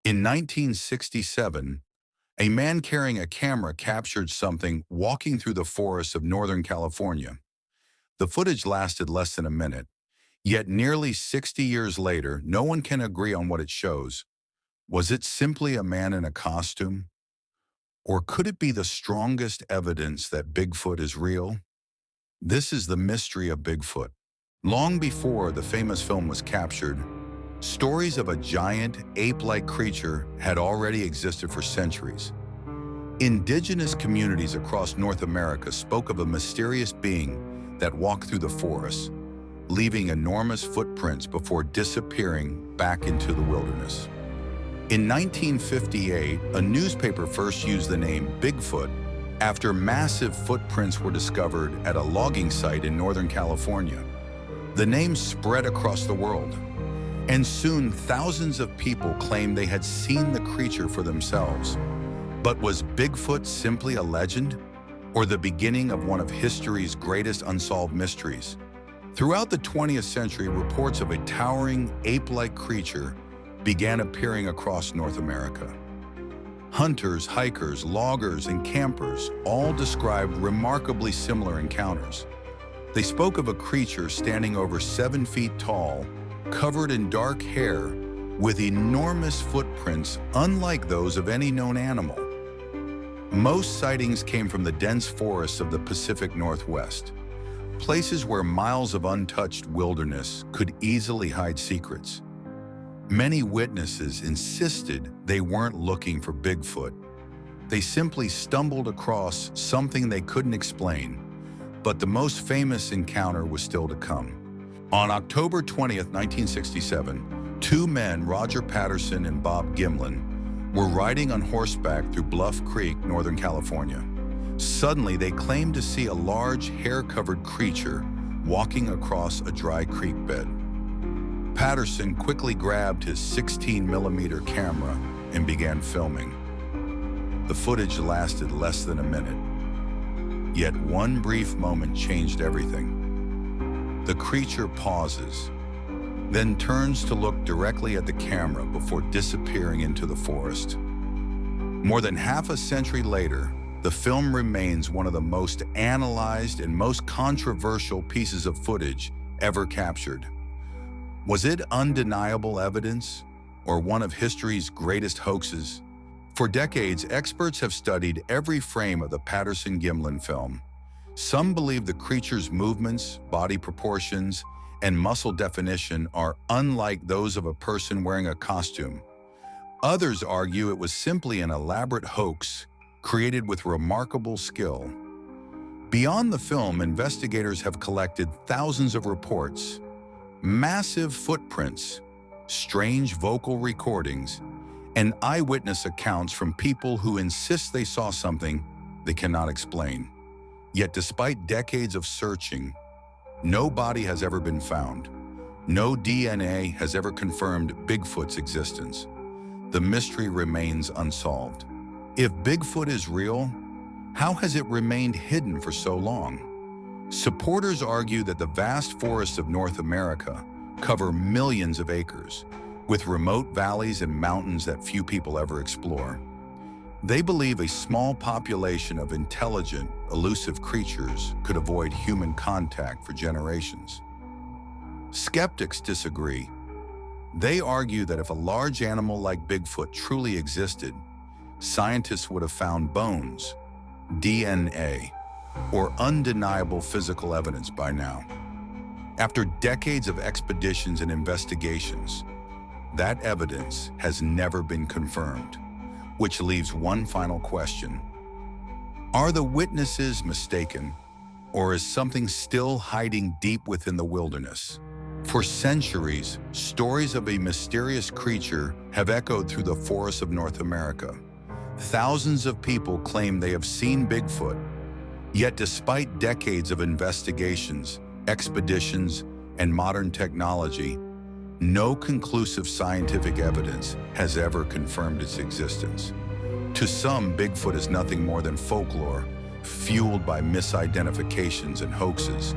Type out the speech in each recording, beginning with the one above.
In 1967, a man carrying a camera captured something walking through the forests of Northern California. The footage lasted less than a minute, yet nearly 60 years later, no one can agree on what it shows. Was it simply a man in a costume? Or could it be the strongest evidence that Bigfoot is real? This is the mystery of Bigfoot. Long before the famous film was captured, stories of a giant, ape-like creature had already existed for centuries. Indigenous communities across North America spoke of a mysterious being that walked through the forests, leaving enormous footprints before disappearing back into the wilderness. In 1958, a newspaper first used the name Bigfoot after massive footprints were discovered at a logging site in Northern California. The name spread across the world, and soon thousands of people claimed they had seen the creature for themselves. But was Bigfoot simply a legend, or the beginning of one of history's greatest unsolved mysteries? Throughout the 20th century, reports of a towering, ape-like creature began appearing across North America. Hunters, hikers, loggers, and campers all described remarkably similar encounters. They spoke of a creature standing over 7 feet tall, covered in dark hair, with enormous footprints unlike those of any known animal. Most sightings came from the dense forests of the Pacific Northwest, places where miles of untouched wilderness could easily hide secrets. Many witnesses insisted they weren't looking for Bigfoot. They simply stumbled across something they couldn't explain, but the most famous encounter was still to come. On October 20th, 1967, two men, Roger Patterson and Bob Gimlin, were riding on horseback through Bluff Creek, Northern California. Suddenly, they claimed to see a large, hair-covered creature walking across a dry creek bed. Patterson quickly grabbed his 16mm camera and began filming. The footage lasted less than a minute. Yet one brief moment changed everything. The creature pauses, then turns to look directly at the camera before disappearing into the forest. More than half a century later, the film remains one of the most analyzed and most controversial pieces of footage ever captured. Was it undeniable evidence, or one of history's greatest hoaxes? For decades, experts have studied every frame of the Patterson-Gimlin film. Some believe the creature's movements, body proportions, and muscle definition are unlike those of a person wearing a costume. Others argue it was simply an elaborate hoax created with remarkable skill. Beyond the film, investigators have collected thousands of reports, massive footprints, strange vocal recordings, and eyewitness accounts from people who insist they saw something they cannot explain. Yet despite decades of searching, no body has ever been found. No DNA has ever confirmed Bigfoot's existence. The mystery remains unsolved. If Bigfoot is real, how has it remained hidden for so long? Supporters argue that the vast forests of North America cover millions of acres, with remote valleys and mountains that few people ever explore. They believe a small population of intelligent, elusive creatures could avoid human contact for generations. Skeptics disagree. They argue that if a large animal like Bigfoot truly existed, scientists would have found bones, DNA, or undeniable physical evidence by now. After decades of expeditions and investigations, that evidence has never been confirmed, which leaves one final question. Are the witnesses mistaken, or is something still hiding deep within the wilderness? For centuries, stories of a mysterious creature have echoed through the forests of North America. Thousands of people claim they have seen Bigfoot. Yet despite decades of investigations, expeditions, and modern technology, no conclusive scientific evidence has ever confirmed its existence. To some, Bigfoot is nothing more than folklore, fueled by misidentifications and hoaxes.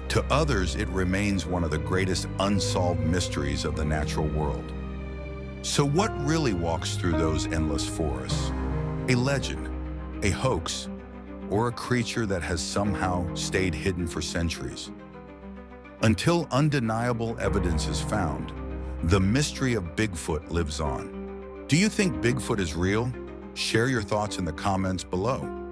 To others, it remains one of the greatest unsolved mysteries of the natural world. So what really walks through those endless forests? A legend, a hoax, or a creature that has somehow stayed hidden for centuries? Until undeniable evidence is found, the mystery of Bigfoot lives on. Do you think Bigfoot is real? Share your thoughts in the comments below.